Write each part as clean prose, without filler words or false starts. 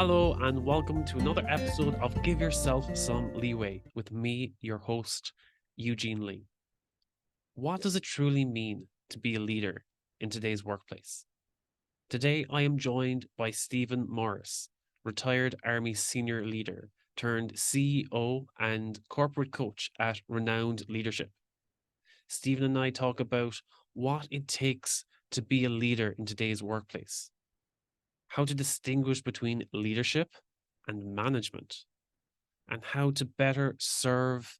Hello, and welcome to another episode of Give Yourself Some Leeway with me, your host, Eugene Lee. What does it truly mean to be a leader in today's workplace? Today, I am joined by Stephen Morris, retired Army senior leader turned CEO and corporate coach at Renowned Leadership. Stephen and I talk about what it takes to be a leader in today's workplace, how to distinguish between leadership and management, and how to better serve,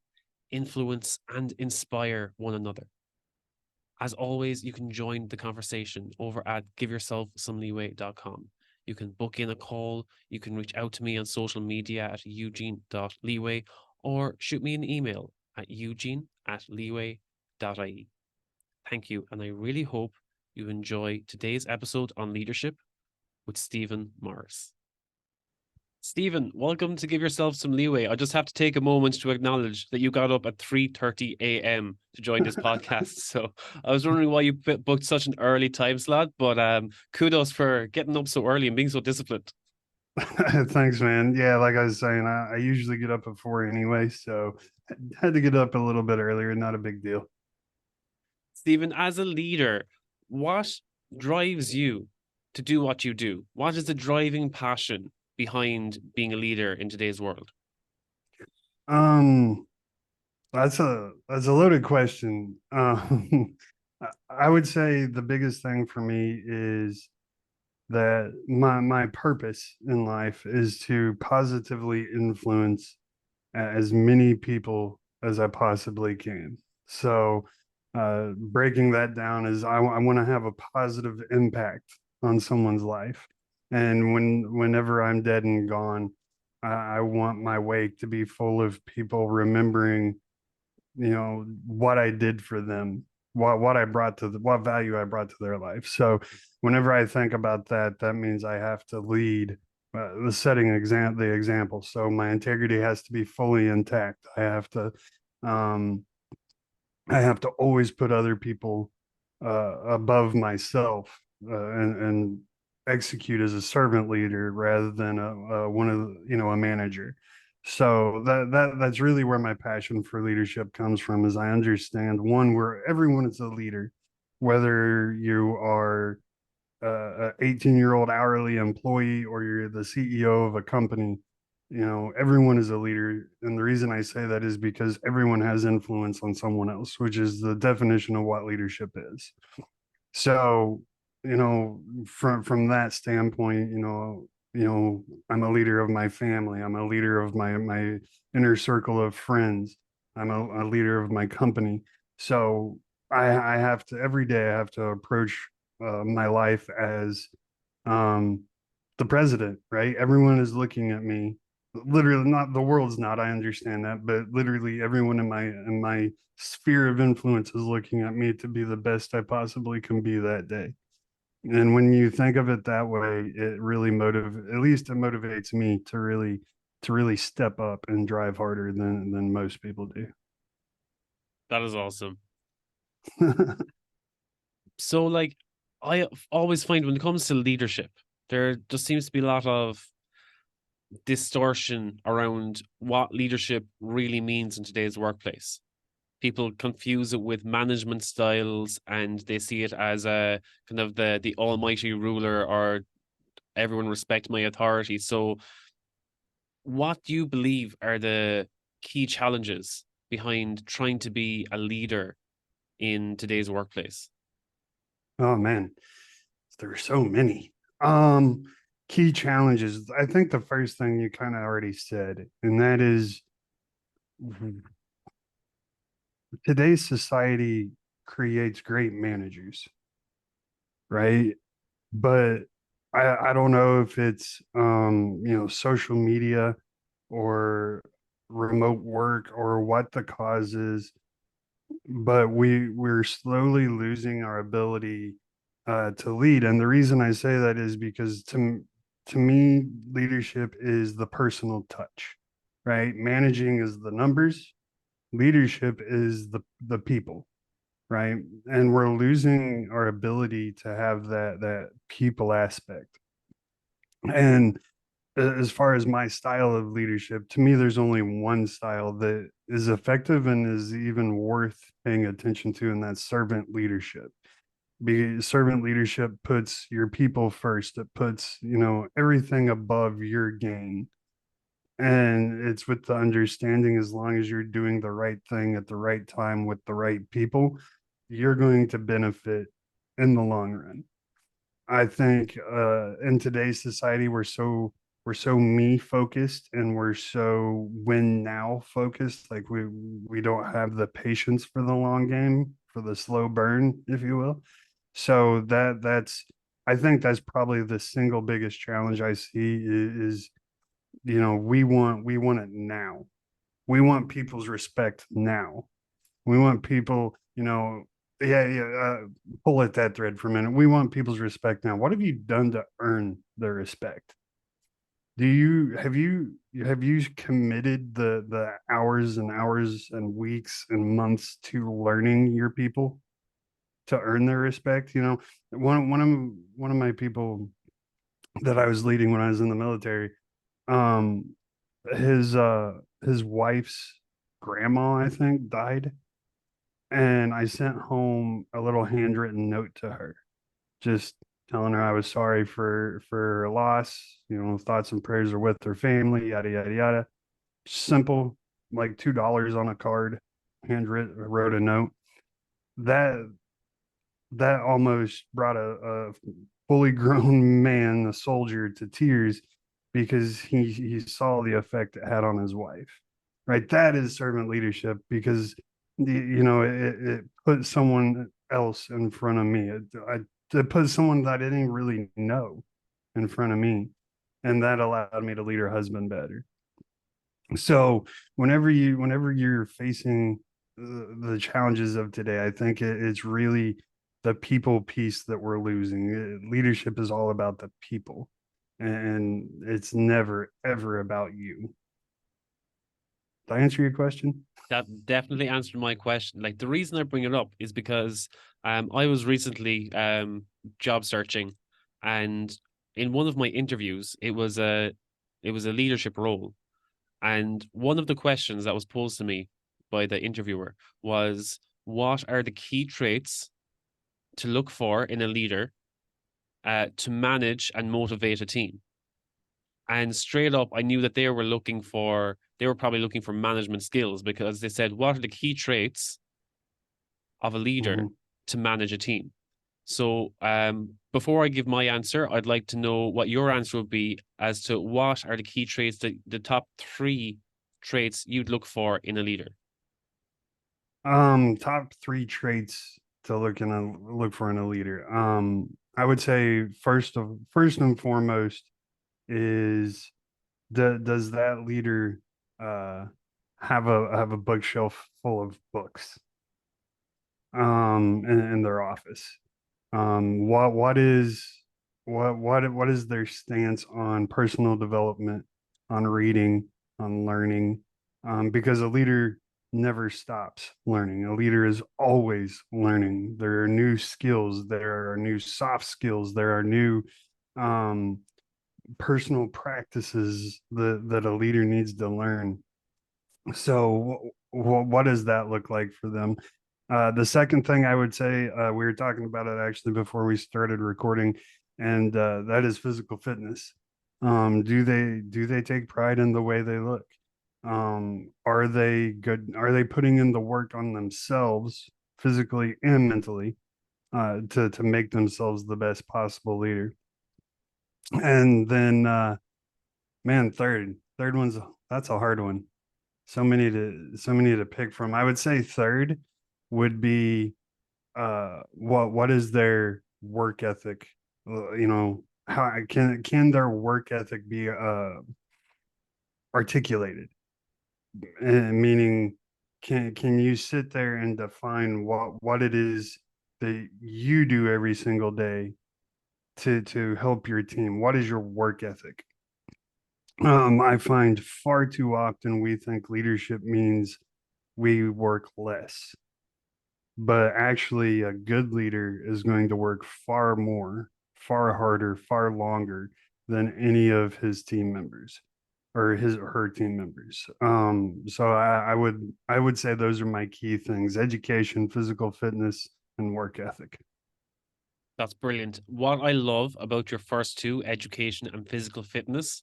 influence, and inspire one another. As always, you can join the conversation over at giveyourselfsomeleeway.com. You can book in a call, you can reach out to me on social media at eugene.leeway, or shoot me an email at eugene@leeway.ie. Thank you, and I really hope you enjoy today's episode on leadership with Stephen Morris. Stephen, welcome to Give Yourself Some Leeway. I just have to take a moment to acknowledge that you got up at 3:30 a.m. to join this podcast. So I was wondering why you booked such an early time slot, but kudos for getting up so early and being so disciplined. Thanks, man. Yeah, like I was saying, I usually get up at 4 anyway, so I had to get up a little bit earlier. Not a big deal. Stephen, as a leader, what drives you to do what you do? What is the driving passion behind being a leader in today's world? Um, that's a loaded question. I would say the biggest thing for me is that my purpose in life is to positively influence as many people as I possibly can. So, breaking that down is I want to have a positive impact on someone's life. And whenever I'm dead and gone, I want my wake to be full of people remembering, what I did for them, what I brought to what value I brought to their life. So, whenever I think about that, that means I have to lead the example. So my integrity has to be fully intact. Um, I have to always put other people above myself and execute as a servant leader rather than a manager. So that's really where my passion for leadership comes from. Is I understand one where everyone is a leader, whether you are a 18-year-old hourly employee or you're the CEO of a company. Everyone is a leader. And the reason I say that is because everyone has influence on someone else, which is the definition of what leadership is. So, from that standpoint, I'm a leader of my family. I'm a leader of my inner circle of friends. I'm a leader of my company. So I have to every day I have to approach my life as um, the president, right? Everyone is looking at me. Literally, not the world's not. I understand that, but literally, everyone in my sphere of influence is looking at me to be the best I possibly can be that day. And when you think of it that way, it really at least it motivates me to really step up and drive harder than most people do. That is awesome. So, like, I always find when it comes to leadership, there just seems to be a lot of distortion around what leadership really means in today's workplace. People confuse it with management styles and they see it as a kind of the almighty ruler or everyone respect my authority. So, what do you believe are the key challenges behind trying to be a leader in today's workplace? Oh man, there are so many. Um, Key challenges. I think the first thing you kind of already said, and that is today's society creates great managers, right? But I don't know if it's social media or remote work or what the cause is, but we're slowly losing our ability to lead. And the reason I say that is because to me, leadership is the personal touch, right? Managing is the numbers, leadership is the people, right? And we're losing our ability to have that people aspect. And as far as my style of leadership, to me, there's only one style that is effective and is even worth paying attention to, and that's servant leadership. Because servant leadership puts your people first. It puts, everything above your gain. And it's with the understanding, as long as you're doing the right thing at the right time with the right people, you're going to benefit in the long run. I think in today's society, we're so me focused and we're so win now focused. Like we don't have the patience for the long game, for the slow burn, if you will. So that's I think that's probably the single biggest challenge I see is we want it now. We want people's respect now. We want people, yeah, yeah. Pull at that thread for a minute. We want people's respect now. What have you done to earn their respect? Do you have you committed the hours and hours and weeks and months to learning your people to earn their respect? One of my people that I was leading when I was in the military, um, his wife's grandma, I think, died, and I sent home a little handwritten note to her, just telling her I was sorry for her loss. Thoughts and prayers are with her family, yada yada yada. Simple, like $2 on a card, handwritten, wrote a note. That that almost brought a fully grown man, a soldier, to tears because he saw the effect it had on his wife. Right, that is servant leadership because it put someone else in front of me. It put someone that I didn't really know in front of me, and that allowed me to lead her husband better. So whenever you're facing the challenges of today, I think it's really the people piece that we're losing. Leadership is all about the people, and it's never ever about you. Did I answer your question? That definitely answered my question. Like the reason I bring it up is because I was recently job searching, and in one of my interviews, it was a leadership role. And one of the questions that was posed to me by the interviewer was, what are the key traits to look for in a leader to manage and motivate a team? And straight up, I knew that they were probably looking for management skills, because they said, what are the key traits of a leader Mhm. to manage a team? So, before I give my answer, I'd like to know what your answer would be as to what are the key traits, the top three traits you'd look for in a leader. Top three traits to look for in a leader. I would say first and foremost is, does that leader uh have a bookshelf full of books in their office? What is their stance on personal development, on reading, on learning? Because a leader never stops learning. A leader is always learning. There are new skills, there are new soft skills, there are new um personal practices that a leader needs to learn. So what does that look like for them? The second thing I would say, we were talking about it actually before we started recording, and that is physical fitness. Do they take pride in the way they look? Are they good? Are they putting in the work on themselves, physically and mentally, to make themselves the best possible leader? And then, man, third one's that's a hard one. So many to pick from. I would say third would be what is their work ethic? How can their work ethic be articulated? Meaning, can you sit there and define what it is that you do every single day to help your team? What is your work ethic? I find far too often we think leadership means we work less, but actually, a good leader is going to work far more, far harder, far longer. than any of his team members or his or her team members. So I would say those are my key things: education, physical fitness, and work ethic. That's brilliant. What I love about your first two, education and physical fitness,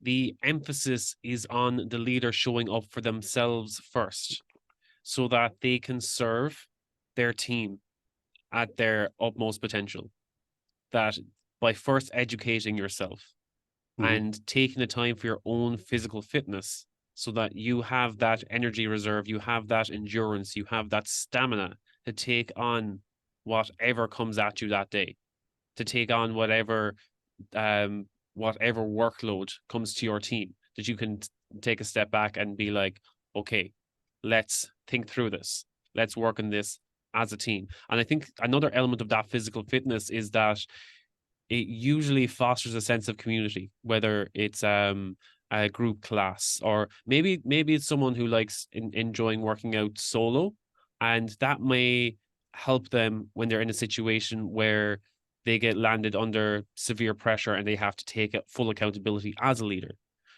the emphasis is on the leader showing up for themselves first so that they can serve their team at their utmost potential. That by first educating yourself Mhm. and taking the time for your own physical fitness so that you have that energy reserve, you have that endurance, you have that stamina to take on whatever comes at you that day, to take on um whatever workload comes to your team, that you can take a step back and be like, okay, let's think through this. Let's work on this as a team. And I think another element of that physical fitness is that it usually fosters a sense of community, whether it's a group class or maybe it's someone who likes enjoying working out solo, and that may help them when they're in a situation where they get landed under severe pressure and they have to take full accountability as a leader.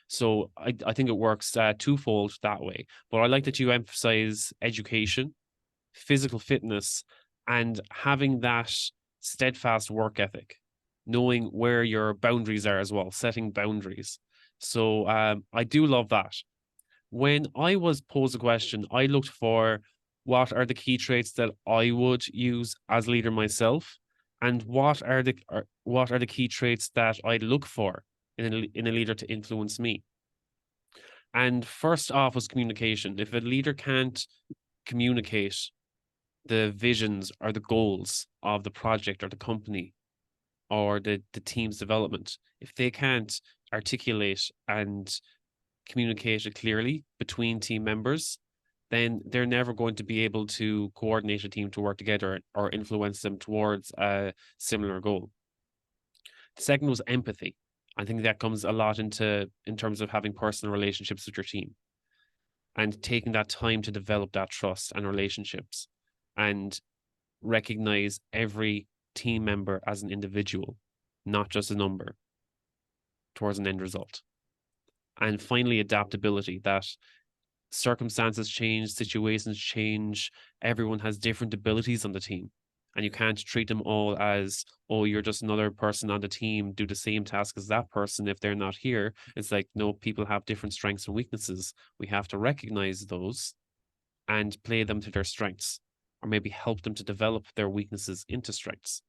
So I think it works twofold that way. But I like that you emphasize education, physical fitness, and having that steadfast work ethic, knowing where your boundaries are as well, setting boundaries. So I do love that. When I was posed a question, I looked for what are the key traits that I would use as leader myself, and what are the key traits that I look for in a leader to influence me. And first off was communication. If a leader can't communicate the visions or the goals of the project or the company or the team's development, if they can't articulate and communicate it clearly between team members, then they're never going to be able to coordinate a team to work together or influence them towards a similar goal. The second was empathy. I think that comes a lot into in terms of having personal relationships with your team and taking that time to develop that trust and relationships and recognize every team member as an individual, not just a number, towards an end result. And finally, adaptability, that circumstances change, situations change, everyone has different abilities on the team. And you can't treat them all as, oh, you're just another person on the team, do the same task as that person if they're not here. It's like, no, people have different strengths and weaknesses. We have to recognize those and play them to their strengths, or maybe help them to develop their weaknesses into strengths.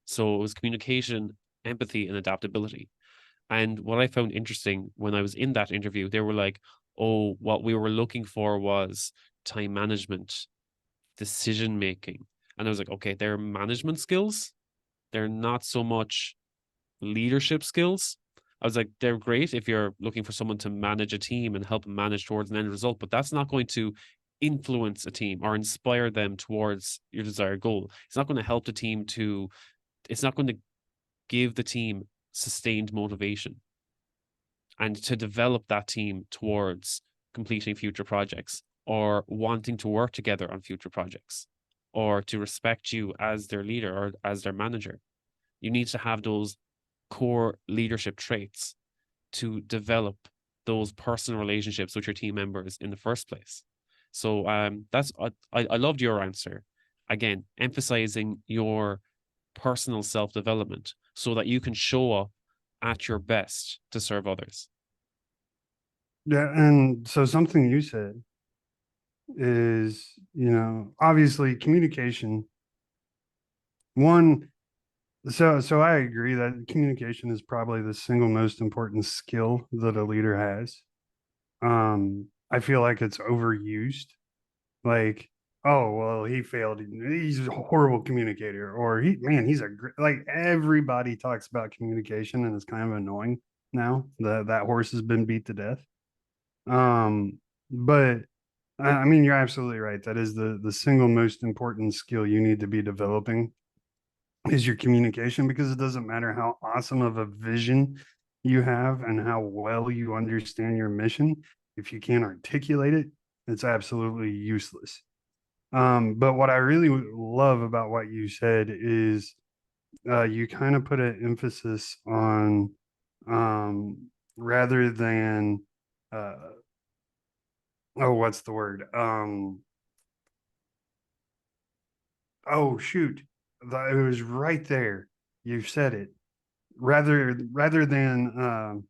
So it was communication, empathy, and adaptability. And what I found interesting when I was in that interview, they were like, oh, what we were looking for was time management, decision making. And I was like, okay, they're management skills. They're not so much leadership skills. I was like, they're great if you're looking for someone to manage a team and help them manage towards an end result, but that's not going to influence a team or inspire them towards your desired goal. It's not going to help the team to, it's not going to give the team sustained motivation and to develop that team towards completing future projects or wanting to work together on future projects or to respect you as their leader or as their manager. You need to have those core leadership traits to develop those personal relationships with your team members in the first place. So that's I loved your answer. Again, emphasizing your personal self development so that you can show up at your best to serve others. Yeah, and so something you said is, obviously communication. One, so I agree that communication is probably the single most important skill that a leader has. I feel like it's overused. Like, oh well, he failed. He's a horrible communicator, or he's a like everybody talks about communication, and it's kind of annoying now. That horse has been beat to death. But I mean, you're absolutely right. That is the single most important skill you need to be developing is your communication, because it doesn't matter how awesome of a vision you have and how well you understand your mission. If you can't articulate it, it's absolutely useless. But what I really love about what you said is you kind of put an emphasis on rather than oh, what's the word? Oh shoot, it was right there. You said it. Rather than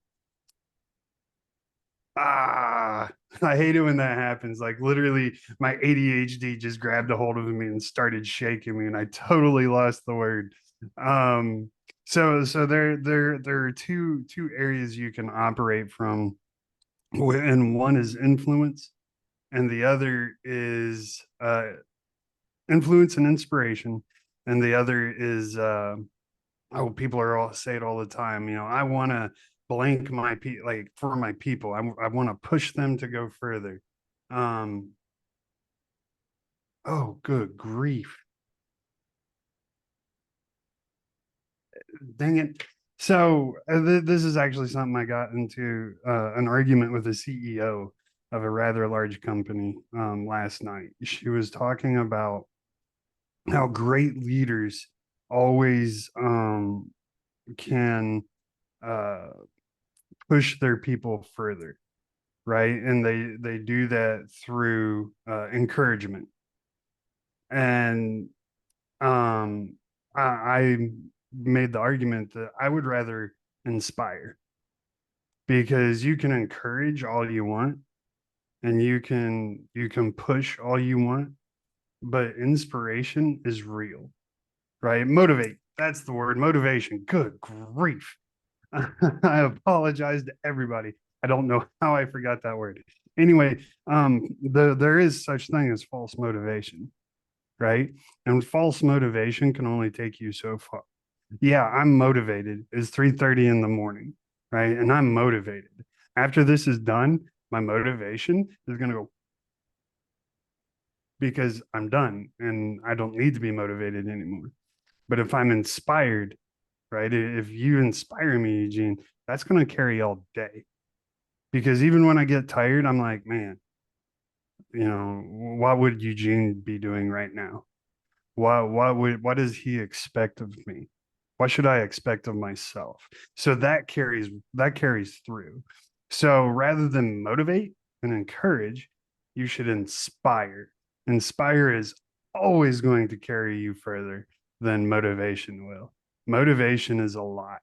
ah, I hate it when that happens. Like literally, my ADHD just grabbed a hold of me and started shaking me, and I totally lost the word. Um, so there are two areas you can operate from, and one is influence, and the other is influence and inspiration, and the other is oh, people are all say it all the time. You know, I want to blank my like for my people. I want to push them to go further. Um, oh, good grief. Dang it. So this is actually something I got into an argument with the CEO of a rather large company last night. She was talking about how great leaders always can uh, push their people further, right? And they do that through encouragement. And I made the argument that I would rather inspire, because you can encourage all you want, and you can push all you want, but inspiration is real, right? Motivate, that's the word, motivation. Good grief. I apologize to everybody. I don't know how I forgot that word. Anyway, there is such thing as false motivation, right? And false motivation can only take you so far. Yeah, I'm motivated. It's 3:30 in the morning, right? And I'm motivated. After this is done, my motivation is going to go, because I'm done and I don't need to be motivated anymore. But if I'm inspired, right? If you inspire me, Eugene, that's going to carry all day. Because even when I get tired, I'm like, man, what would Eugene be doing right now? What does he expect of me? What should I expect of myself? So that carries through. So rather than motivate and encourage, you should inspire. Inspire is always going to carry you further than motivation will. Motivation is a lie.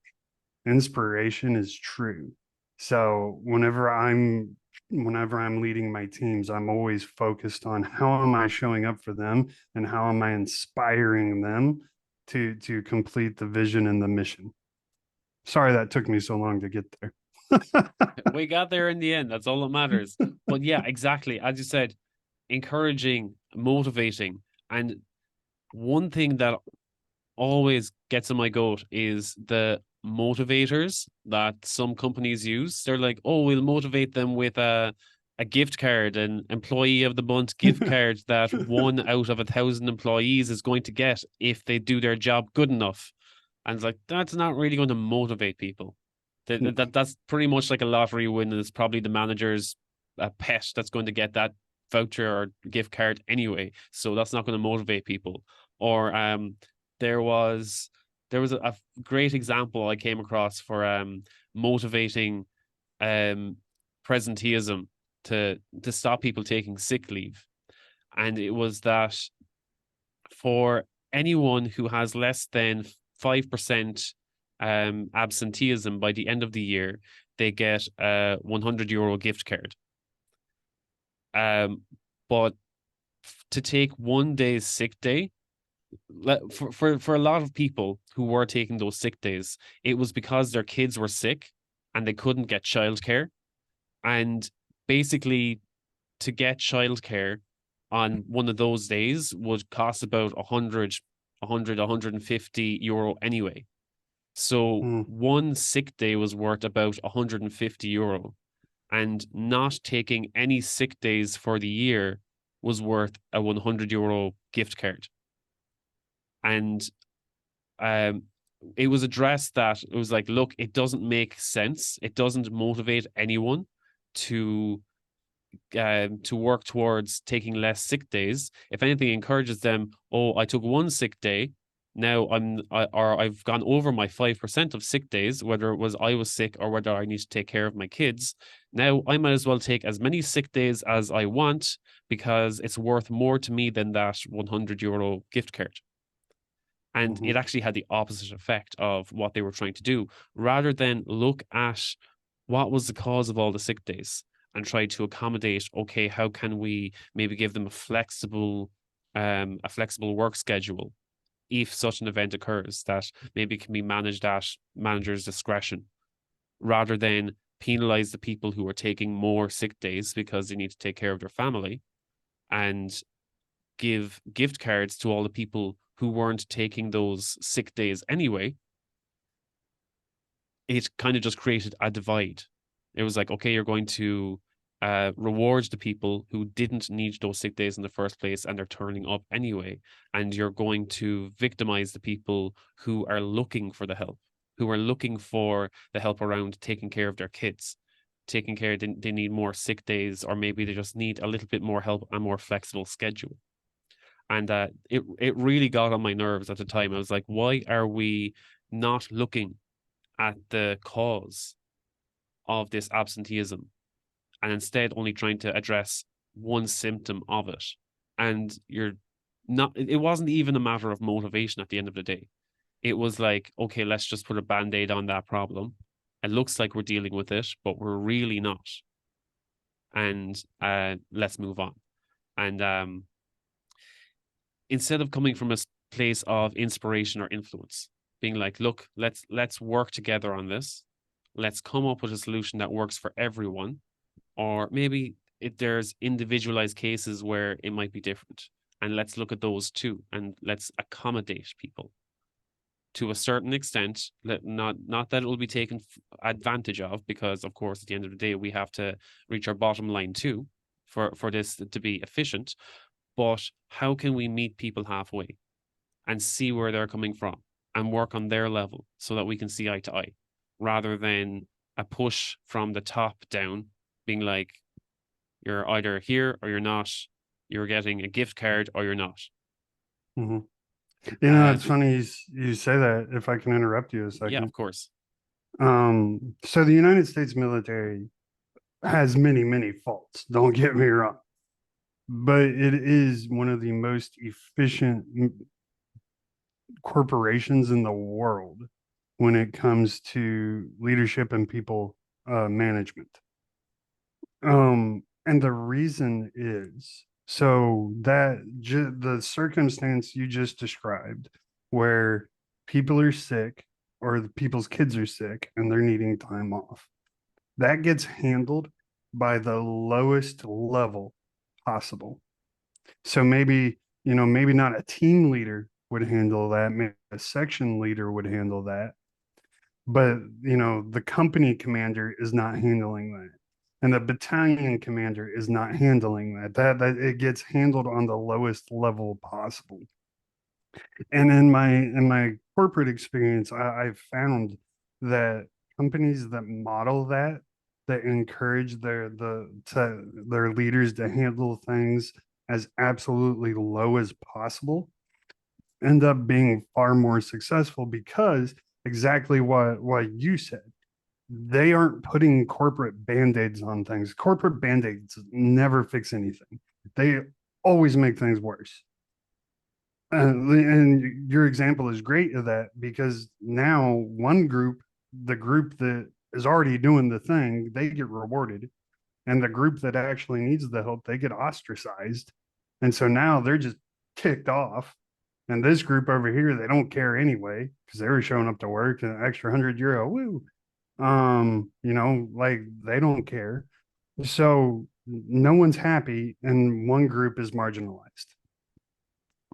Inspiration is true. So whenever I'm leading my teams, I'm always focused on how am I showing up for them, and how am I inspiring them to complete the vision and the mission. Sorry that took me so long to get there. We got there in the end. That's all that matters. But yeah, exactly. As you said, encouraging, motivating. And one thing that always gets in my goat is the motivators that some companies use. They're like, oh, we'll motivate them with a gift card, an employee of the month gift card that 1 out of 1,000 employees is going to get if they do their job good enough. And it's like, that's not really going to motivate people. That's pretty much like a lottery win, and it's probably the manager's pet that's going to get that voucher or gift card anyway. So that's not going to motivate people. Or there was a great example I came across for motivating presenteeism to stop people taking sick leave. And it was that for anyone who has less than 5% absenteeism by the end of the year, they get a €100 gift card. But to take 1 day's sick day, for a lot of people who were taking those sick days, it was because their kids were sick and they couldn't get childcare. And basically, to get childcare on one of those days would cost about 150 euro anyway. So Hmm. one sick day was worth about 150 euro, and not taking any sick days for the year was worth a 100 euro gift card. And um, it was addressed that it was like, look, it doesn't make sense. It doesn't motivate anyone to work towards taking less sick days. If anything, encourages them. Oh, I took one sick day. Now I've gone over my 5% of sick days, whether it was I was sick or whether I need to take care of my kids. Now I might as well take as many sick days as I want because it's worth more to me than that €100 gift card. And Mhm. it actually had the opposite effect of what they were trying to do. Rather than look at what was the cause of all the sick days and try to accommodate, okay, how can we maybe give them a flexible work schedule if such an event occurs that maybe can be managed at manager's discretion, rather than penalize the people who are taking more sick days because they need to take care of their family, and give gift cards to all the people who weren't taking those sick days anyway. It kind of just created a divide. It was like, okay, you're going to reward the people who didn't need those sick days in the first place and they're turning up anyway. And you're going to victimize the people who are looking for the help, who are looking for the help around taking care of their kids, taking care, they need more sick days, or maybe they just need a little bit more help, a more flexible schedule. And it really got on my nerves at the time. I was like, why are we not looking at the cause of this absenteeism and instead only trying to address one symptom of it? And you're not, it wasn't even a matter of motivation at the end of the day. It was like, okay, let's just put a band-aid on that problem. It looks like we're dealing with it, but we're really not. And let's move on. And instead of coming from a place of inspiration or influence, being like, look, let's work together on this. Let's come up with a solution that works for everyone. Or maybe there's individualized cases where it might be different. And let's look at those too. And let's accommodate people to a certain extent. Not that it will be taken advantage of, because of course at the end of the day we have to reach our bottom line too for this to be efficient. But how can we meet people halfway and see where they're coming from and work on their level so that we can see eye to eye, rather than a push from the top down, being like, you're either here or you're not, you're getting a gift card or you're not. Mhm. You know, Uh, it's funny you say that, if I can interrupt you a yeah, of second. course. So the United States military has many, many faults, don't get me wrong, but it is one of the most efficient corporations in the world when it comes to leadership and people management. And the reason is so that the circumstance you just described, where people are sick or the people's kids are sick and they're needing time off, that gets handled by the lowest level possible. So maybe, maybe not a team leader would handle that, maybe a section leader would handle that, but the company commander is not handling that, and the battalion commander is not handling that. That it gets handled on the lowest level possible. And in my corporate experience, I've found that companies that model that, that encourage their leaders to handle things as absolutely low as possible, end up being far more successful, because exactly what you said, they aren't putting corporate band-aids on things. Corporate band-aids never fix anything. They always make things worse. And your example is great of that, because now one group, the group that is already doing the thing, they get rewarded, and the group that actually needs the help, they get ostracized. And so now they're just ticked off. And this group over here, they don't care anyway because they were showing up to work and an extra €100, woo. Like they don't care. So no one's happy, and one group is marginalized.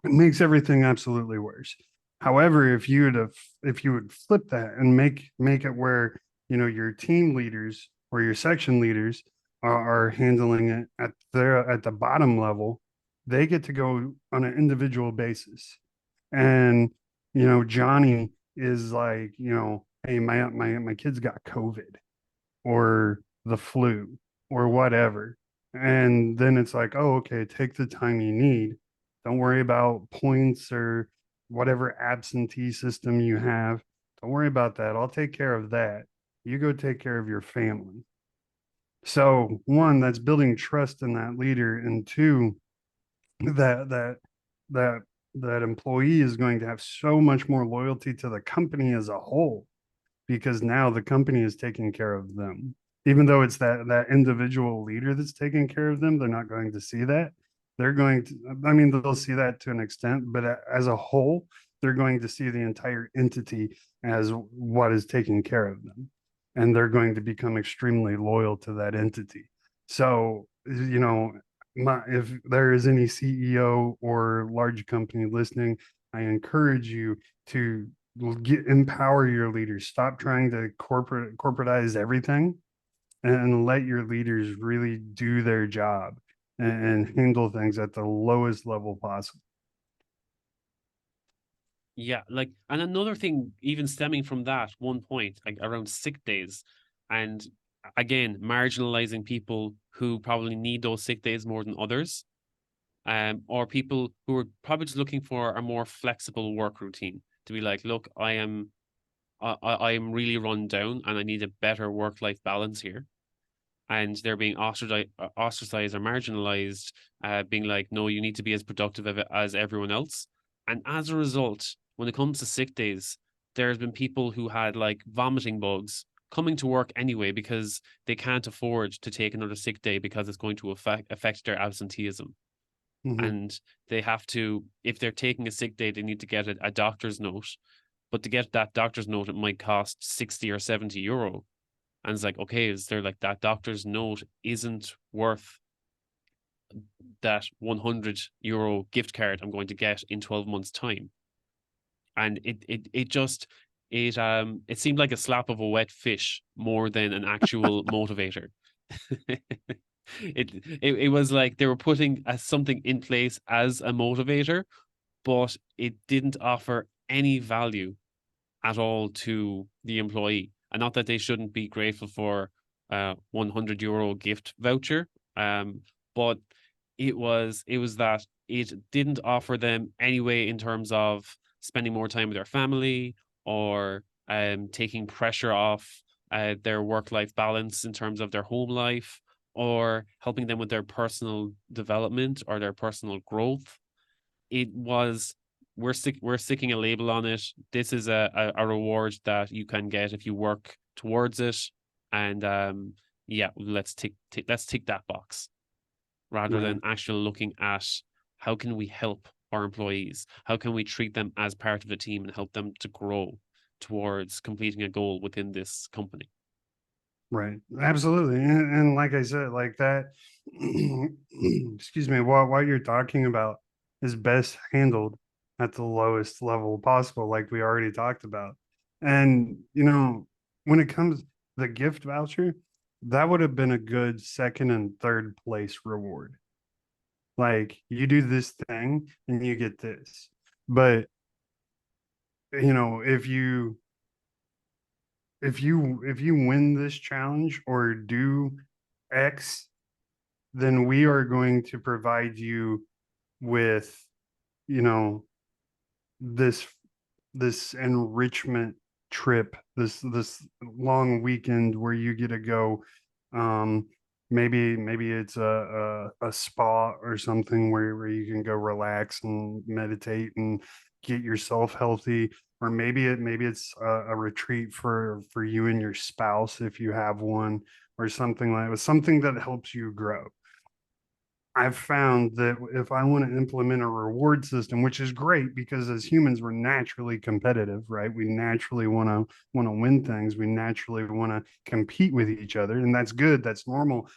It makes everything absolutely worse. However, if you would flip that and make it where your team leaders or your section leaders are handling it at the bottom level, they get to go on an individual basis. And Johnny is like, hey, my kid's got COVID or the flu or whatever. And then it's like, oh, okay, take the time you need. Don't worry about points or whatever absentee system you have. Don't worry about that. I'll take care of that. You go take care of your family. So one, that's building trust in that leader, and two, that that that that employee is going to have so much more loyalty to the company as a whole because now the company is taking care of them. Even though it's that individual leader that's taking care of them, they're not going to see that. They're going to, I mean, they'll see that to an extent, but as a whole, they're going to see the entire entity as what is taking care of them. And they're going to become extremely loyal to that entity. So, if there is any CEO or large company listening, I encourage you to empower your leaders. Stop trying to corporatize everything and let your leaders really do their job and handle things at the lowest level possible. Yeah, like, and another thing, even stemming from that one point, like around sick days, and again, marginalizing people who probably need those sick days more than others, or people who are probably just looking for a more flexible work routine to be like, look, I am really run down and I need a better work-life balance here. And they're being ostracized or marginalized, being like, no, you need to be as productive as everyone else. And as a result, when it comes to sick days, there's been people who had like vomiting bugs coming to work anyway because they can't afford to take another sick day because it's going to affect their absenteeism. Mm-hmm. And they have to, if they're taking a sick day, they need to get a doctor's note. But to get that doctor's note, it might cost 60 or 70 euro. And it's like, okay, is there like that doctor's note isn't worth that 100 euro gift card I'm going to get in 12 months' time? And it seemed like a slap of a wet fish more than an actual motivator. It was like they were putting something in place as a motivator, but it didn't offer any value at all to the employee. And not that they shouldn't be grateful for a 100 euro gift voucher, but it was that it didn't offer them any way in terms of spending more time with their family or taking pressure off their work life balance in terms of their home life or helping them with their personal development or their personal growth. It was we're sticking a label on it. This is a reward that you can get if you work towards it, and yeah, let's tick that box rather Right. than actually looking at how can we help our employees, how can we treat them as part of the team and help them to grow towards completing a goal within this company. Right. Absolutely. And like I said, like that, excuse me, what you're talking about is best handled at the lowest level possible, like we already talked about. And, when it comes the gift voucher, that would have been a good second and third place reward. Like you do this thing and you get this. But, if you win this challenge or do X, then we are going to provide you with, you know, this this enrichment trip, this long weekend where you get to go. Um, maybe it's a spa or something where you can go relax and meditate and get yourself healthy. Or maybe it's a retreat for you and your spouse if you have one, or something like something that helps you grow. I've found that if I want to implement a reward system, which is great because as humans we're naturally competitive, right? We naturally want to win things. We naturally want to compete with each other, and that's good. That's normal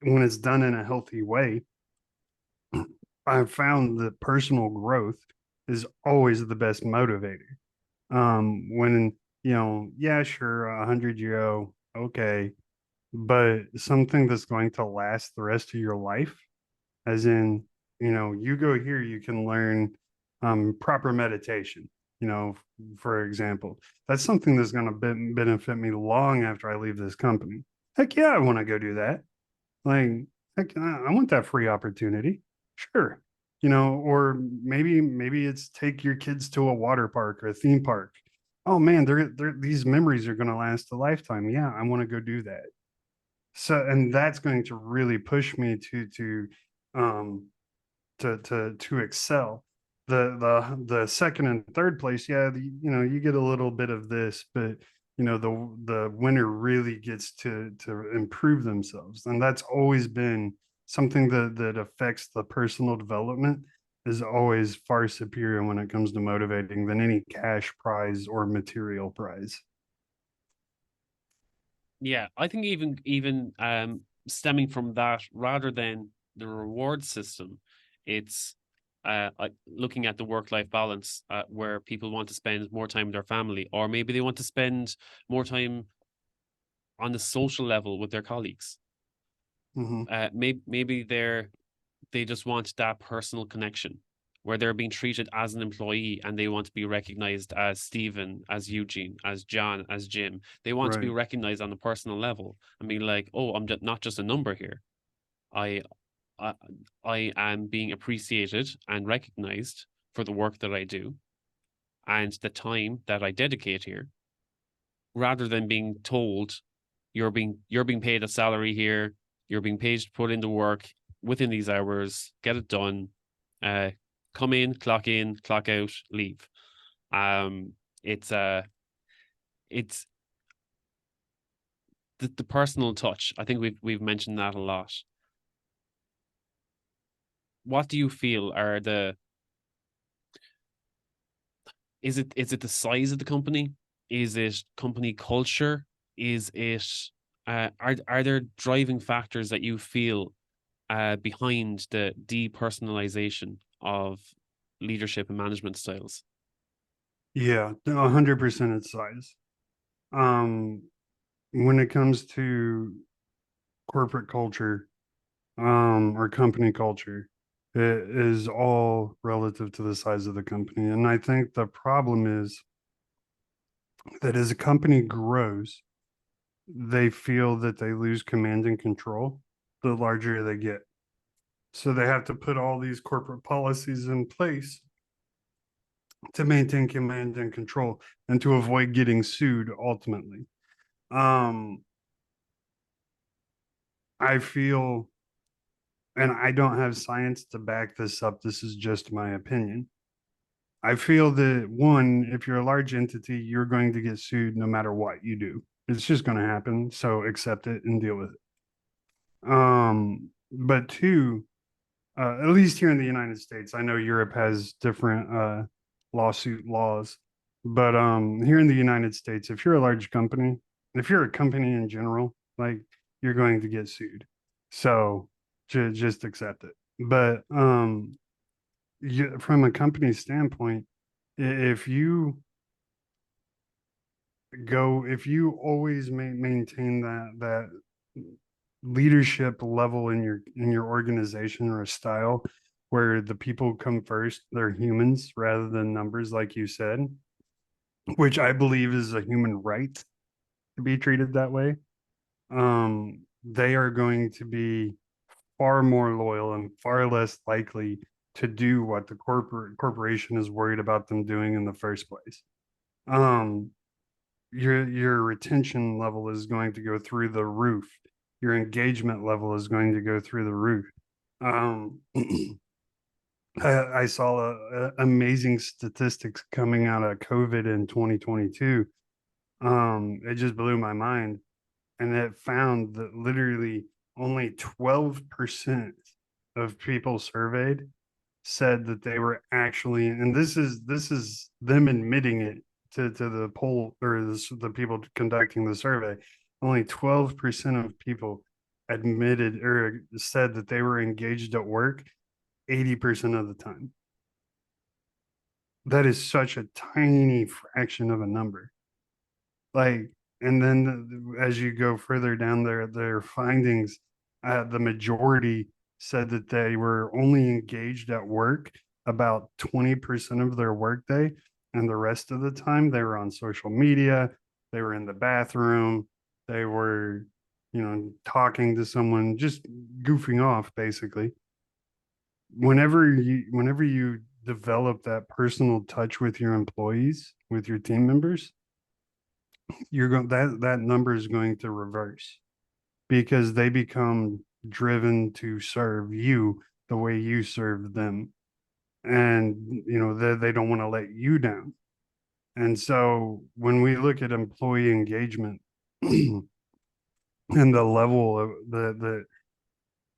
when it's done in a healthy way. I've found that personal growth is always the best motivator. When yeah, sure, 100 euro, okay, but something that's going to last the rest of your life, as in, you go here, you can learn proper meditation, for example. That's something that's going to benefit me long after I leave this company. Heck yeah, I want to go do that. Like, heck, I want that free opportunity. Sure. or maybe it's take your kids to a water park or a theme park. Oh man, they're these memories are going to last a lifetime. Yeah, I want to go do that. So, and that's going to really push me um to excel. The second and third place, yeah, you get a little bit of this, but the winner really gets to improve themselves, and that's always been something that affects the personal development is always far superior when it comes to motivating than any cash prize or material prize. Yeah, I think even stemming from that, rather than the reward system, it's looking at the work-life balance, where people want to spend more time with their family, or maybe they want to spend more time on the social level with their colleagues. Hmm. Maybe they just want that personal connection where they're being treated as an employee and they want to be recognized as Stephen, as Eugene, as John, as Jim. They want to be Right. recognized on a personal level and be like, oh, I'm not just a number here. I, I I am being appreciated and recognized for the work that I do and the time that I dedicate here, rather than being told you're being paid a salary here, you're being paid to put in the work within these hours, get it done, uh, come in, clock out, leave. Um, it's it's the personal touch. I think we've mentioned that a lot. What do you feel are the is it the size of the company? Is it company culture? Is it are there driving factors that you feel behind the depersonalization of leadership and management styles? Yeah, 100% its size. Um, when it comes to corporate culture, or company culture, it is all relative to the size of the company. And I think the problem is that as a company grows, they feel that they lose command and control the larger they get. So they have to put all these corporate policies in place to maintain command and control and to avoid getting sued ultimately. Um, I feel, and I don't have science to back this up, this is just my opinion. I feel that one, if you're a large entity, you're going to get sued no matter what you do. It's just going to happen. So accept it and deal with it. But two, at least here in the United States, I know Europe has different lawsuit laws, but here in the United States, if you're a large company, if you're a company in general, like you're going to get sued. So just accept it. But from a company standpoint, if you if you always maintain that leadership level in your organization or a style where the people come first, they're humans rather than numbers, like you said, which I believe is a human right to be treated that way. They are going to be far more loyal and far less likely to do what the corporation is worried about them doing in the first place. Um, your retention level is going to go through the roof. Your engagement level is going to go through the roof. Um, I saw amazing statistics coming out of COVID in 2022. It just blew my mind, and it found that literally only 12% of people surveyed said that they were actually, and this is them admitting it to the poll or the people conducting the survey. Only 12% of people admitted or said that they were engaged at work 80% of the time. That is such a tiny fraction of a number. Like, and then as you go further down their findings, the majority said that they were only engaged at work about 20% of their workday, and the rest of the time they were on social media, they were in the bathroom, they were, talking to someone, just goofing off basically. whenever you develop that personal touch with your employees, with your team members, you're going that number is going to reverse because they become driven to serve you the way you serve them, and they don't want to let you down. And so when we look at employee engagement and the level of the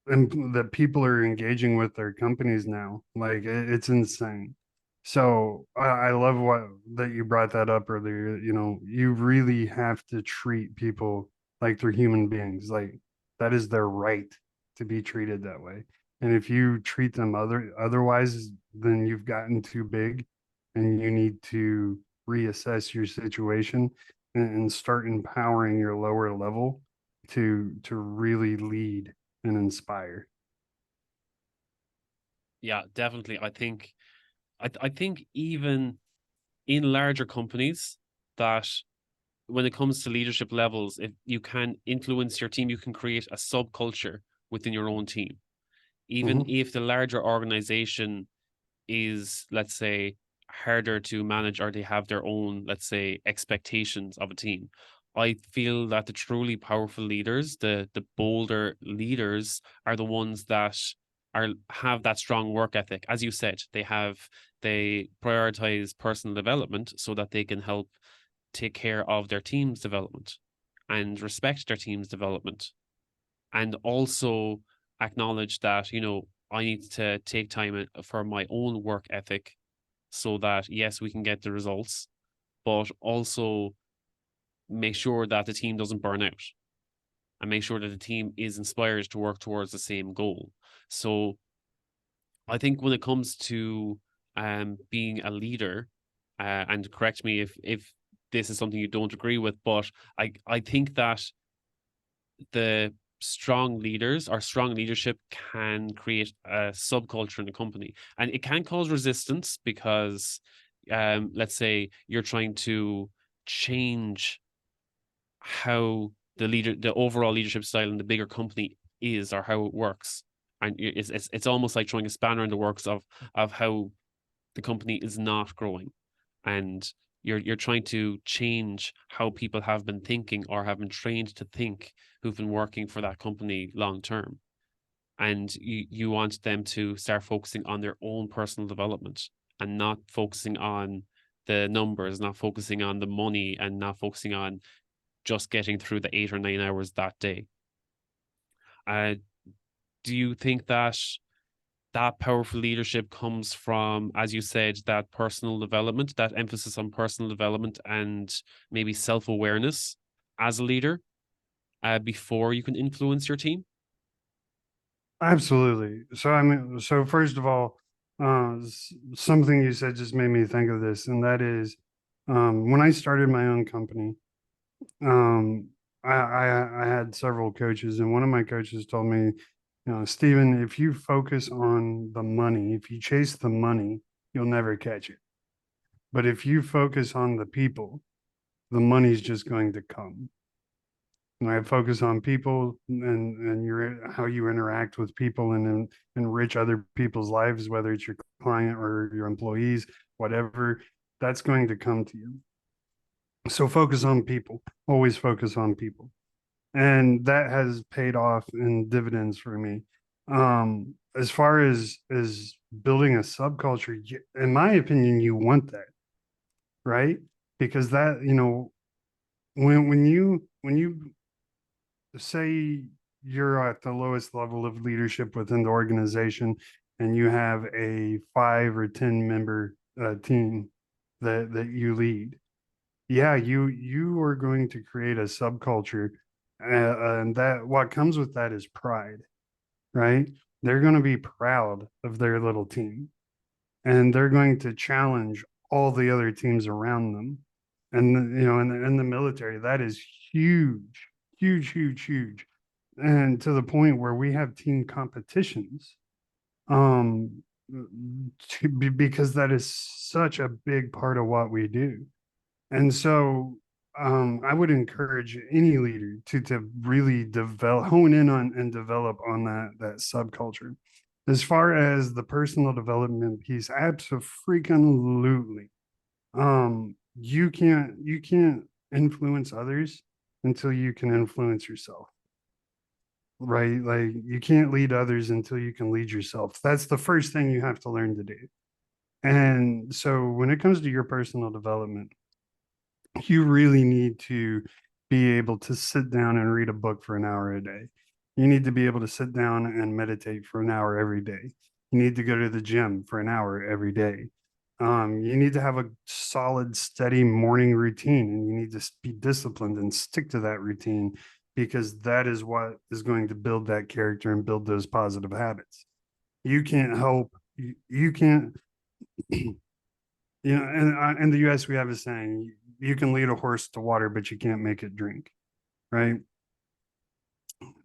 and that people are engaging with their companies now, like it's insane. So I love what that you brought that up earlier. You really have to treat people like they're human beings. Like that is their right to be treated that way. And if you treat them otherwise, then you've gotten too big, and you need to reassess your situation and start empowering your lower level to really lead and inspire. Yeah, definitely. I think even in larger companies that when it comes to leadership levels, if you can influence your team, you can create a subculture within your own team. Even Mhm. if the larger organization is, let's say, harder to manage or they have their own, let's say, expectations of a team. I feel that the truly powerful leaders, the bolder leaders, are the ones that have that strong work ethic. As you said, they prioritize personal development so that they can help take care of their team's development and respect their team's development, and also acknowledge that I need to take time for my own work ethic so that yes we can get the results, but also make sure that the team doesn't burn out and make sure that the team is inspired to work towards the same goal. So I think when it comes to being a leader, and correct me if this is something you don't agree with, but I think that the strong leaders or strong leadership can create a subculture in the company, and it can cause resistance because let's say you're trying to change how the overall leadership style in the bigger company is or how it works, and it's almost like throwing a spanner in the works of how the company is not growing, and you're trying to change how people have been thinking or have been trained to think who've been working for that company long term, and you want them to start focusing on their own personal development and not focusing on the numbers, not focusing on the money, and not focusing on just getting through the 8 or 9 hours that day. uh, do you think that that powerful leadership comes from, as you said, that personal development, that emphasis on personal development and maybe self awareness as a leader, before you can influence your team? Absolutely. So I mean, so first of all, something you said just made me think of this, and that is, when I started my own company, I had several coaches, and one of my coaches told me, Stephen, if you focus on the money, if you chase the money, you'll never catch it. But if you focus on the people, the money's just going to come. And I focus on people and your how you interact with people and enrich other people's lives, whether it's your client or your employees, whatever, that's going to come to you. So focus on people, always focus on people. And that has paid off in dividends for me. As far as building a subculture, in my opinion, you want that, right? Because that, when you say you're at the lowest level of leadership within the organization and you have a 5 or 10 member team that you lead, yeah, you are going to create a subculture, and that what comes with that is pride, right? They're going to be proud of their little team, and they're going to challenge all the other teams around them. And in the military, that is huge, huge, huge, huge, and to the point where we have team competitions, um, because that is such a big part of what we do. And so I would encourage any leader to really develop, hone in on and develop on that subculture. As far as the personal development piece, absolutely. You can't influence others until you can influence yourself, right? Like you can't lead others until you can lead yourself. That's the first thing you have to learn to do. And so when it comes to your personal development, you really need to be able to sit down and read a book for an hour a day. You need to be able to sit down and meditate for an hour every day. You need to go to the gym for an hour every day. You need to have a solid, steady morning routine, and you need to be disciplined and stick to that routine because that is what is going to build that character and build those positive habits. You can't help, you can't, in the US, we have a saying, you can lead a horse to water, but you can't make it drink, right?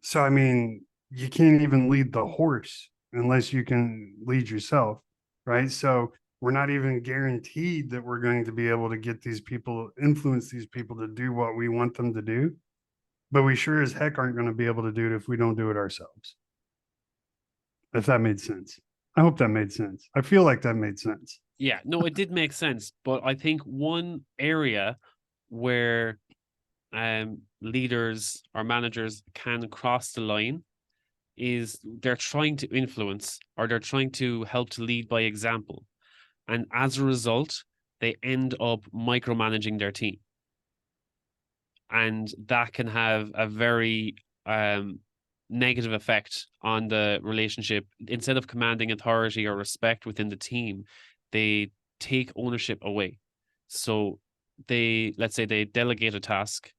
So, I mean, you can't even lead the horse unless you can lead yourself, right? So, we're not even guaranteed that we're going to be able to get these people, influence these people to do what we want them to do, but we sure as heck aren't going to be able to do it if we don't do it ourselves. If that made sense. I hope that made sense. I feel like that made sense. Yeah, no, it did make sense, but I think one area where leaders or managers can cross the line is they're trying to influence or they're trying to help to lead by example. And as a result, they end up micromanaging their team. And that can have a very negative effect on the relationship. Instead of commanding authority or respect within the team, they take ownership away. So let's say they delegate a task,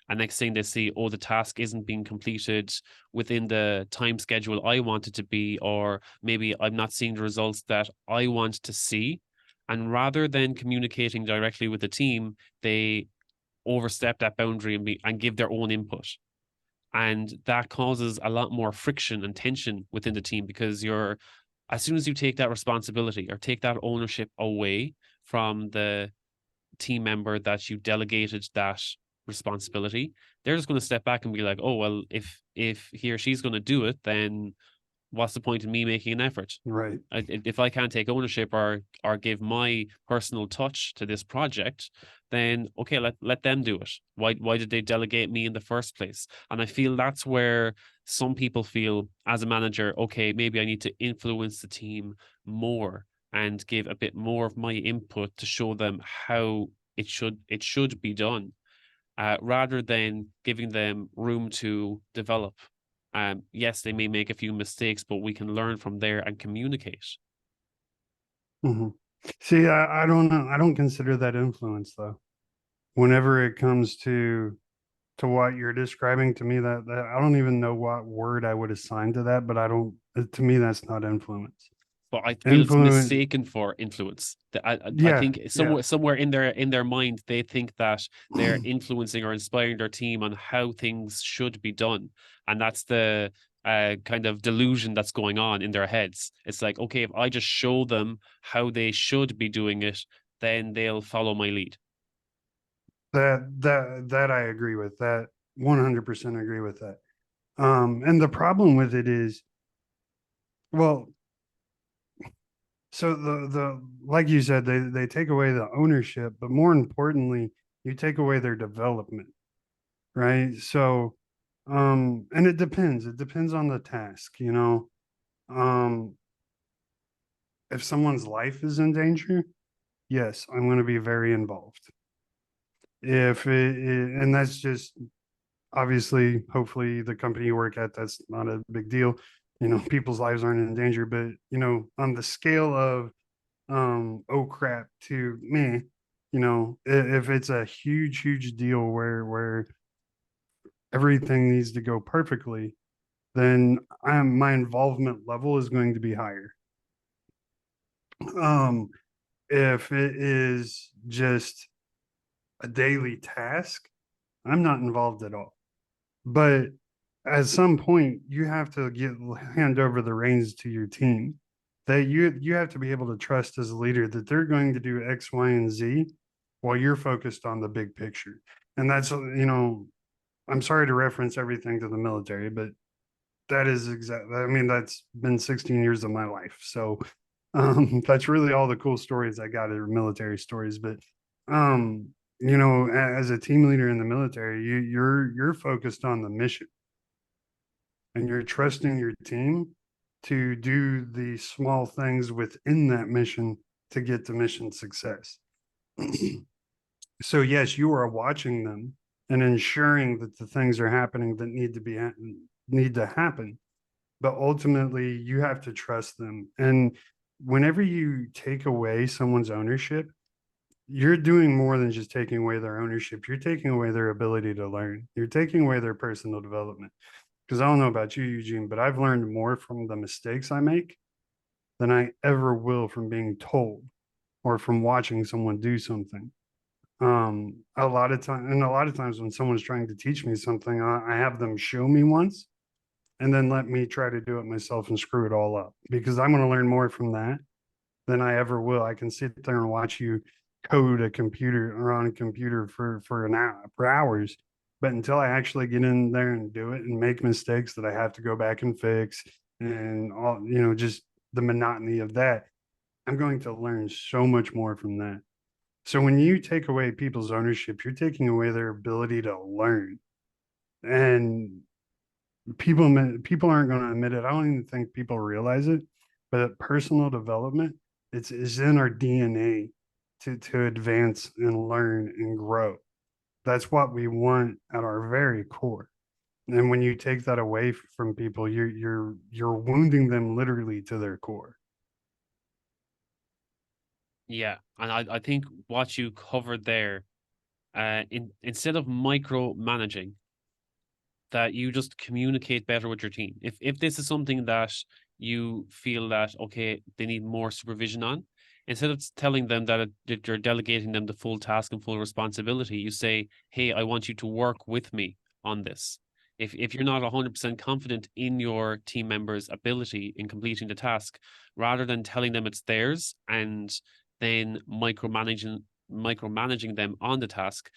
and next thing they see, oh, the task isn't being completed within the time schedule I want it to be, or maybe I'm not seeing the results that I want to see. And rather than communicating directly with the team, they overstep that boundary and give their own input. And that causes a lot more friction and tension within the team because as soon as you take that responsibility or take that ownership away from the team member that you delegated that responsibility, they're just going to step back and be like, oh, well, if he or she's going to do it, then what's the point in me making an effort? Right. If I can't take ownership or give my personal touch to this project, then okay, let them do it. Why did they delegate me in the first place? And I feel that's where some people feel as a manager, okay, maybe I need to influence the team more and give a bit more of my input to show them how it should be done, rather than giving them room to develop. Yes, they may make a few mistakes, but we can learn from there and communicate. Mhm. See, I don't know. I don't consider that influence though. Whenever it comes to what you're describing to me, that I don't even know what word I would assign to that, but I don't. To me, that's not influence. But I feel it's Influence, mistaken for influence. I yeah, think yeah. somewhere in their mind they think that they're influencing or inspiring their team on how things should be done, and that's the kind of delusion that's going on in their heads. It's like, okay, if I just show them how they should be doing it, then they'll follow my lead. That I agree with. That 100% agree with that. And the problem with it is, well, so the like you said, they take away the ownership, but more importantly, you take away their development, right? So, and it depends. It depends on the task, you know. Um, if someone's life is in danger, yes, I'm going to be very involved. And that's just obviously, hopefully, the company you work at, that's not a big deal. You know, people's lives aren't in danger, but you know, on the scale of oh crap to me, you know, if it's a huge deal where everything needs to go perfectly, then my involvement level is going to be higher. Um, if it is just a daily task, I'm not involved at all. But at some point, you have to hand over the reins to your team. That you have to be able to trust as a leader that they're going to do X, Y, and Z while you're focused on the big picture. And that's, you know, I'm sorry to reference everything to the military, but That is exactly, I mean, that's been 16 years of my life. So that's really all the cool stories I got are military stories. But um, as a team leader in the military, you're focused on the mission and you're trusting your team to do the small things within that mission to get to mission success. So yes, you are watching them and ensuring that the things are happening that need to happen, but ultimately you have to trust them. And whenever you take away someone's ownership, you're doing more than just taking away their ownership. You're taking away their ability to learn. You're taking away their personal development. Because I don't know about you, Eugene, but I've learned more from the mistakes I make than I ever will from being told or from watching someone do something. A lot of times when someone's trying to teach me something, I have them show me once and then let me try to do it myself and screw it all up because I'm going to learn more from that than I ever will. I can sit there and watch you code a computer or on a computer for an hour for hours, but until I actually get in there and do it and make mistakes that I have to go back and fix and all, just the monotony of that, I'm going to learn so much more from that. So when you take away people's ownership, you're taking away their ability to learn. And people aren't going to admit it. I don't even think people realize it, but personal development it's is in our DNA to advance and learn and grow. That's what we want at our very core. And when you take that away from people, you're wounding them literally to their core. Yeah, and I think what you covered there, instead of micromanaging, that you just communicate better with your team. If this is something that you feel that okay, they need more supervision on, instead of telling them that you're delegating them the full task and full responsibility, you say, "Hey, I want you to work with me on this." If you're not 100% confident in your team members' ability in completing the task, rather than telling them it's theirs and then micromanaging them on the task,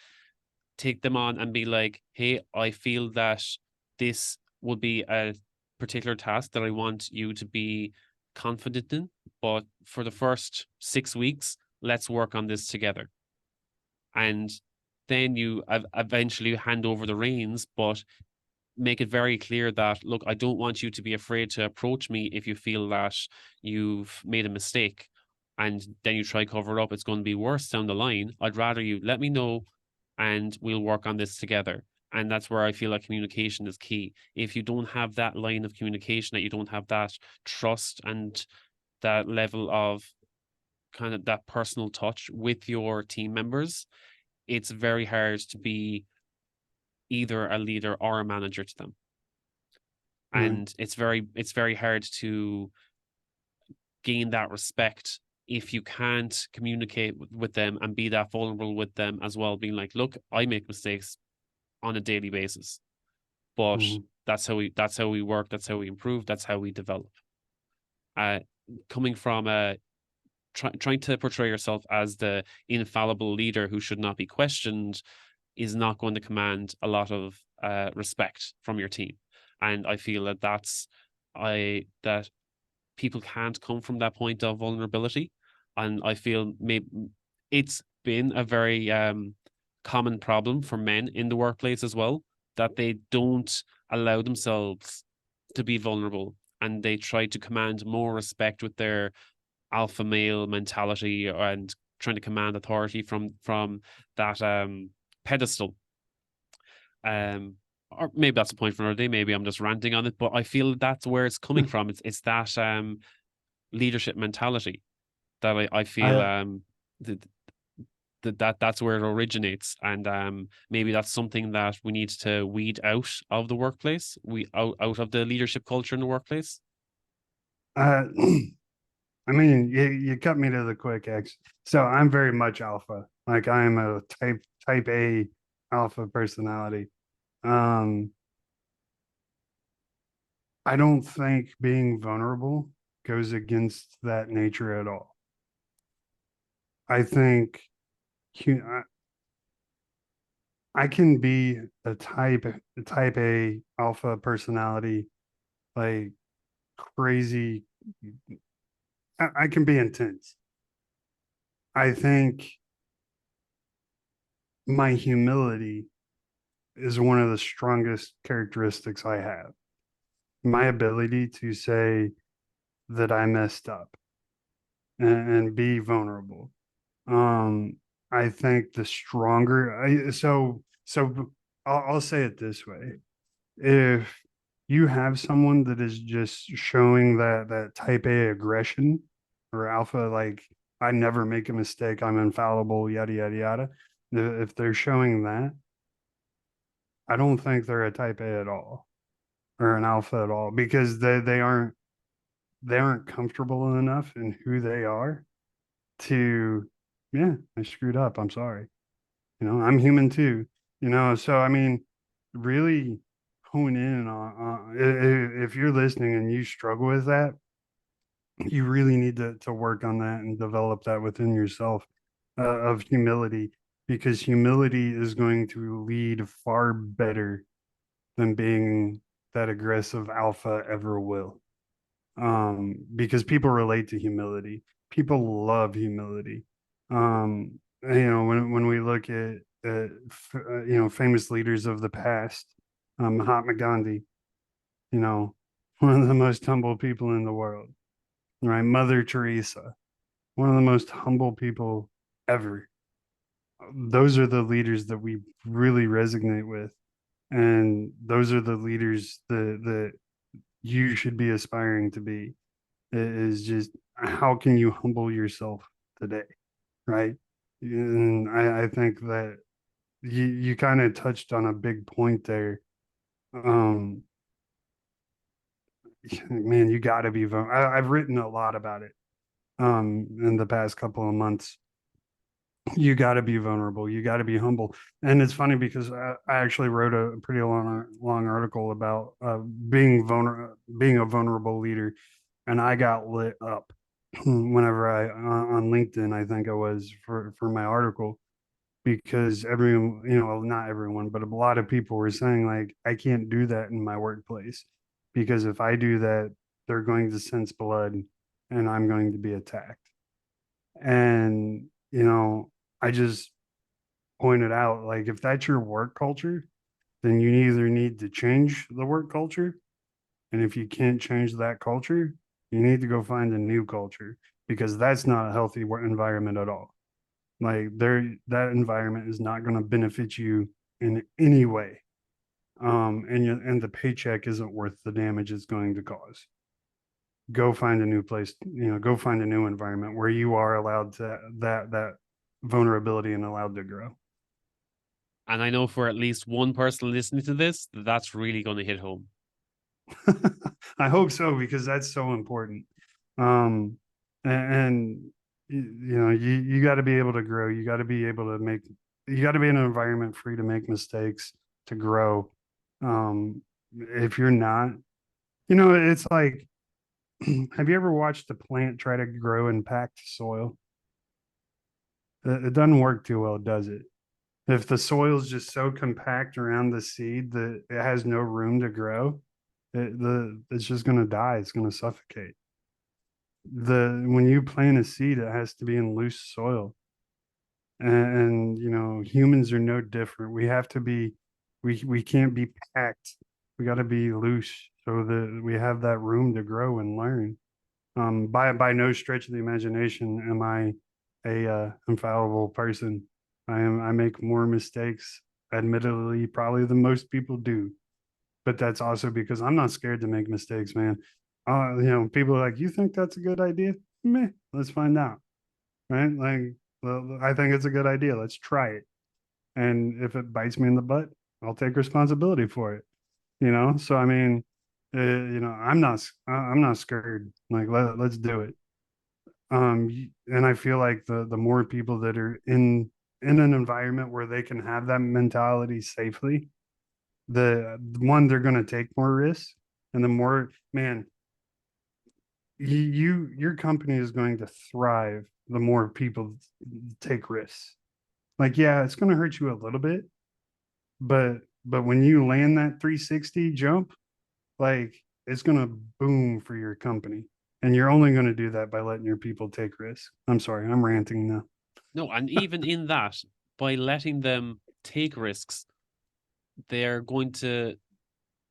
take them on and be like, hey, I feel that this would be a particular task that I want you to be confident in. But for the first 6 weeks, let's work on this together. And then you eventually hand over the reins, but make it very clear that, look, I don't want you to be afraid to approach me if you feel that you've made a mistake and then you try cover it up, it's going to be worse down the line. I'd rather you let me know and we'll work on this together. And that's where I feel like communication is key. If you don't have that line of communication, that you don't have that trust and that level of kind of that personal touch with your team members, it's very hard to be either a leader or a manager to them. Right. And it's very hard to gain that respect if you can't communicate with them and be that vulnerable with them as well, being like, look, I make mistakes on a daily basis, but Mhm. that's how we work, that's how we improve, that's how we develop. Uh, coming from trying to portray yourself as the infallible leader who should not be questioned is not going to command a lot of respect from your team, and I feel that that people can't come from that point of vulnerability. And I feel maybe it's been a very common problem for men in the workplace as well, that they don't allow themselves to be vulnerable and they try to command more respect with their alpha male mentality and trying to command authority from that pedestal. Um, or maybe that's a point for another day. Maybe I'm just ranting on it, but I feel that's where it's coming from. It's that leadership mentality that I feel I that, that's where it originates, and maybe that's something that we need to weed out of the workplace, we out of the leadership culture in the workplace. uh I mean, you cut me to the quick X. So I'm very much alpha. Like I am a type A alpha personality. Um, I don't think being vulnerable goes against that nature at all. I think I can be a type A alpha personality like crazy. I can be intense. I think my humility is one of the strongest characteristics I have. My ability to say that I messed up and be vulnerable. Um, I think the stronger I'll say it this way. If you have someone that is just showing that type A aggression or alpha, like I never make a mistake, I'm infallible, yada yada yada. If they're showing that, I don't think they're a type A at all or an alpha at all because they aren't comfortable enough in who they are to, yeah, I screwed up. I'm sorry. I'm human too. So I mean, really hone in on if you're listening and you struggle with that, you really need to work on that and develop that within yourself of humility, because humility is going to lead far better than being that aggressive alpha ever will. Because people relate to humility. People love humility. When we look at famous leaders of the past, Mahatma Gandhi, you know, one of the most humble people in the world, right? Mother Teresa, one of the most humble people ever. Those are the leaders that we really resonate with, and those are the leaders that you should be aspiring to be. Is just how can you humble yourself today, right? And I think that you kind of touched on a big point there. Um, man, you got to be I've written a lot about it in the past couple of months. You got to be vulnerable. You got to be humble. And it's funny because I actually wrote a pretty long article about being a vulnerable leader, and I got lit up whenever I on LinkedIn, I think it was for my article, because everyone, not everyone, but a lot of people were saying like I can't do that in my workplace because if I do that, they're going to sense blood and I'm going to be attacked. And I just pointed out like if that's your work culture, then you either need to change the work culture, and if you can't change that culture, you need to go find a new culture, because that's not a healthy work environment at all. Like that environment is not going to benefit you in any way. And the paycheck isn't worth the damage it's going to cause. Go find a new place, go find a new environment where you are allowed to that vulnerability and allowed to grow. And I know for at least one person listening to this, that's really going to hit home. I hope so, because that's so important. Um, and you got to be able to grow. You got to be able to make. You got to be in an environment free to make mistakes, to grow. If you're not, it's like, have you ever watched a plant try to grow in packed soil? It doesn't work too well, does it? If the soil is just so compact around the seed that it has no room to grow, it's just going to die. It's going to suffocate. When you plant a seed, it has to be in loose soil, and humans are no different. We have to be, we can't be packed. We got to be loose so that we have that room to grow and learn. By no stretch of the imagination am I a infallible person. I make more mistakes, admittedly, probably than most people do, but that's also because I'm not scared to make mistakes, man. People are like, you think that's a good idea? Meh, let's find out, right? Like, well, I think it's a good idea. Let's try it, and if it bites me in the butt, I'll take responsibility for it. So I mean, I'm not scared. Like, let's do it. And I feel like the more people that are in an environment where they can have that mentality safely, the one, they're going to take more risks, and the more, man, your company is going to thrive the more people take risks. Like, yeah, it's going to hurt you a little bit, but when you land that 360 jump, like it's going to boom for your company. And you're only going to do that by letting your people take risks. I'm sorry, I'm ranting now. No, and even in that, by letting them take risks, they're going to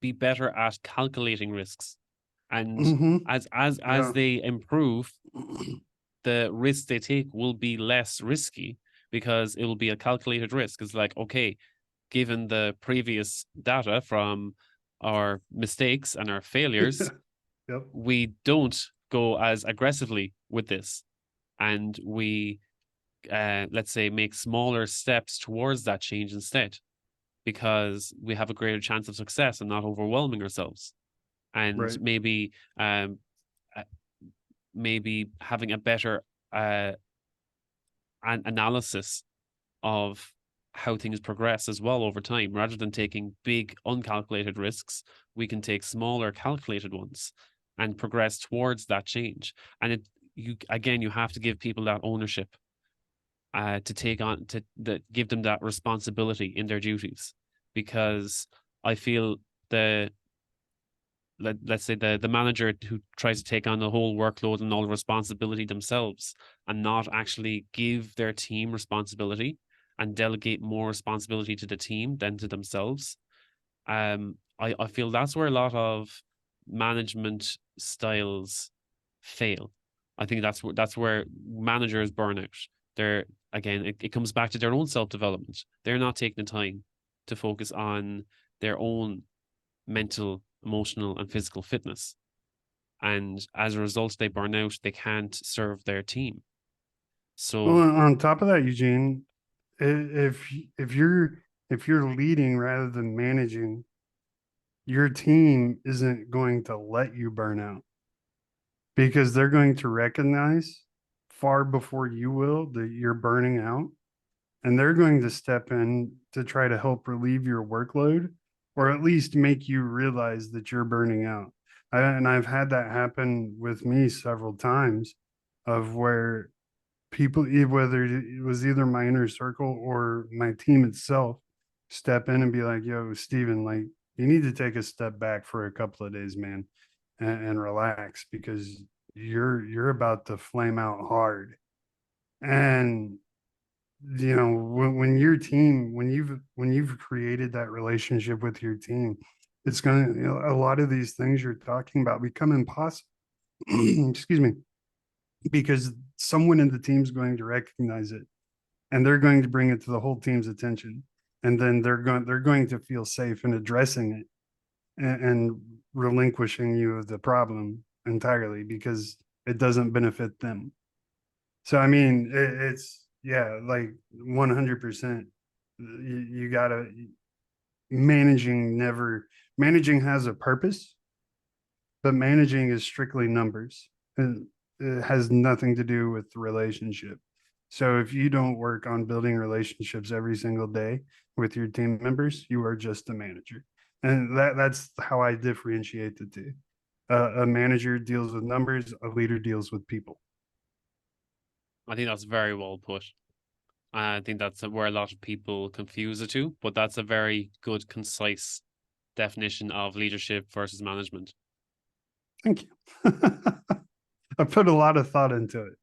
be better at calculating risks. And Mm-hmm. as Yeah. they improve, the risks they take will be less risky because it will be a calculated risk. It's like, okay, given the previous data from our mistakes and our failures, Yep. we don't go as aggressively with this. And we, let's say, make smaller steps towards that change instead, because we have a greater chance of success and not overwhelming ourselves. And Right. uh, maybe having a better uh, analysis of how things progress as well over time. Rather than taking big uncalculated risks, we can take smaller calculated ones and progress towards that change. And you have to give people that ownership, to take on, to give them that responsibility in their duties, because I feel let's say the manager who tries to take on the whole workload and all the responsibility themselves and not actually give their team responsibility and delegate more responsibility to the team than to themselves. I feel that's where a lot of management styles fail. I think that's where managers burn out. They're, again, it comes back to their own self-development. They're not taking the time to focus on their own mental, emotional, and physical fitness. And as a result, they burn out. They can't serve their team. Well, So on top of that, Eugene, if you're leading rather than managing, your team isn't going to let you burn out because they're going to recognize far before you will that you're burning out, and they're going to step in to try to help relieve your workload or at least make you realize that you're burning out. And I've had that happen with me several times of where people, whether it was either my inner circle or my team itself, step in and be like, yo, Steven, like, you need to take a step back for a couple of days, man, and relax because you're about to flame out hard. And when your team, when you've created that relationship with your team, it's going to, a lot of these things you're talking about become impossible. Excuse me, because someone in the team is going to recognize it and they're going to bring it to the whole team's attention, and then they're going to feel safe in addressing it and relinquishing you of the problem entirely because it doesn't benefit them. So I mean, it's, yeah, like 100%. You gotta, managing has a purpose, but managing is strictly numbers. And it has nothing to do with the relationship. So if you don't work on building relationships every single day with your team members, you are just a manager. And that's how I differentiate the two. A manager deals with numbers, a leader deals with people. I think that's very well put. I think that's where a lot of people confuse the two, but that's a very good, concise definition of leadership versus management. Thank you. I put a lot of thought into it.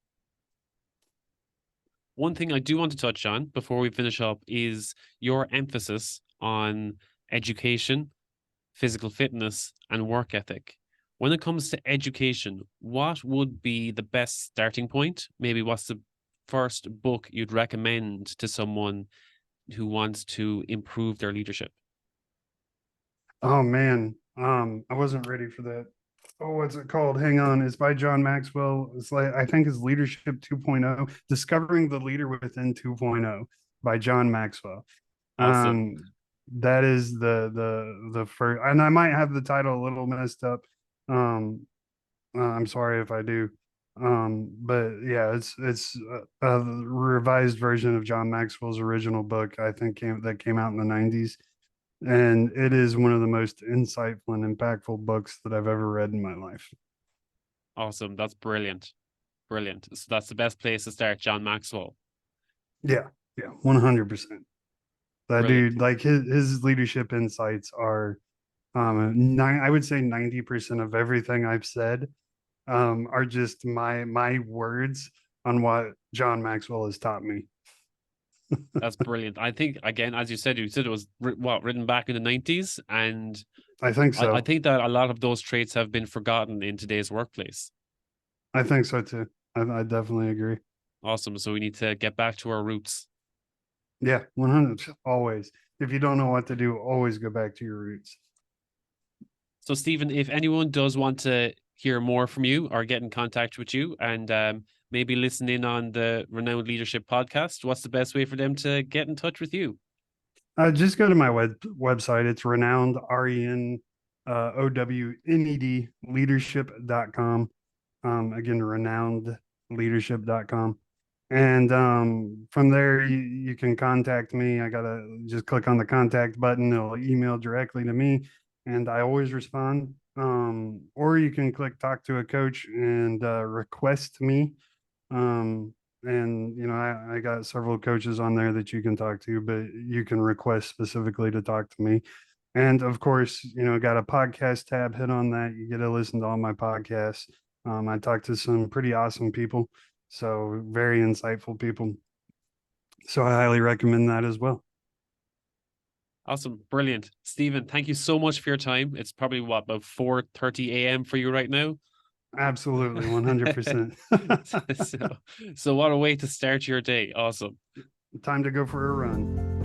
One thing I do want to touch on before we finish up is your emphasis on education, physical fitness, and work ethic. When it comes to education, what would be the best starting point? Maybe what's the first book you'd recommend to someone who wants to improve their leadership? Oh man, I wasn't ready for that. Oh, what's it called? Hang on, it's by John Maxwell. It's like, I think it's Leadership 2.0, Discovering the Leader Within 2.0 by John Maxwell. Awesome. Um, that is the first, and I might have the title a little messed up. Um, I'm sorry if I do. But yeah, it's a revised version of John Maxwell's original book. I think came out in the 90s, and it is one of the most insightful and impactful books that I've ever read in my life. Awesome. That's brilliant. Brilliant. So that's the best place to start, John Maxwell. Yeah, yeah, 100%. That Brilliant. dude, like his leadership insights are I would say 90% of everything I've said are just my words on what John Maxwell has taught me. That's brilliant. I think, again, as you said it was written back in the 90s, and I think I so. think that a lot of those traits have been forgotten in today's workplace. I think so too. I definitely agree. Awesome. So we need to get back to our roots. Yeah, 100 always. If you don't know what to do, always go back to your roots. So, Stephen, if anyone does want to hear more from you or get in contact with you and maybe listen in on the Renowned Leadership podcast, what's the best way for them to get in touch with you? Just go to my website. It's renowned, RENOWNED leadership.com. Again, renowned leadership.com. And from there, you can contact me. I got to just click on the contact button. It'll email directly to me, and I always respond. Or you can click talk to a coach and request me. And I got several coaches on there that you can talk to, but you can request specifically to talk to me. And of course, got a podcast tab. Hit on that. You get to listen to all my podcasts. I talk to some pretty awesome people, so very insightful people. So I highly recommend that as well. Awesome. Brilliant. Stephen, thank you so much for your time. It's probably about 4:30 a.m. for you right now. Absolutely, 100%. so, so what a way to start your day. Awesome. Time to go for a run.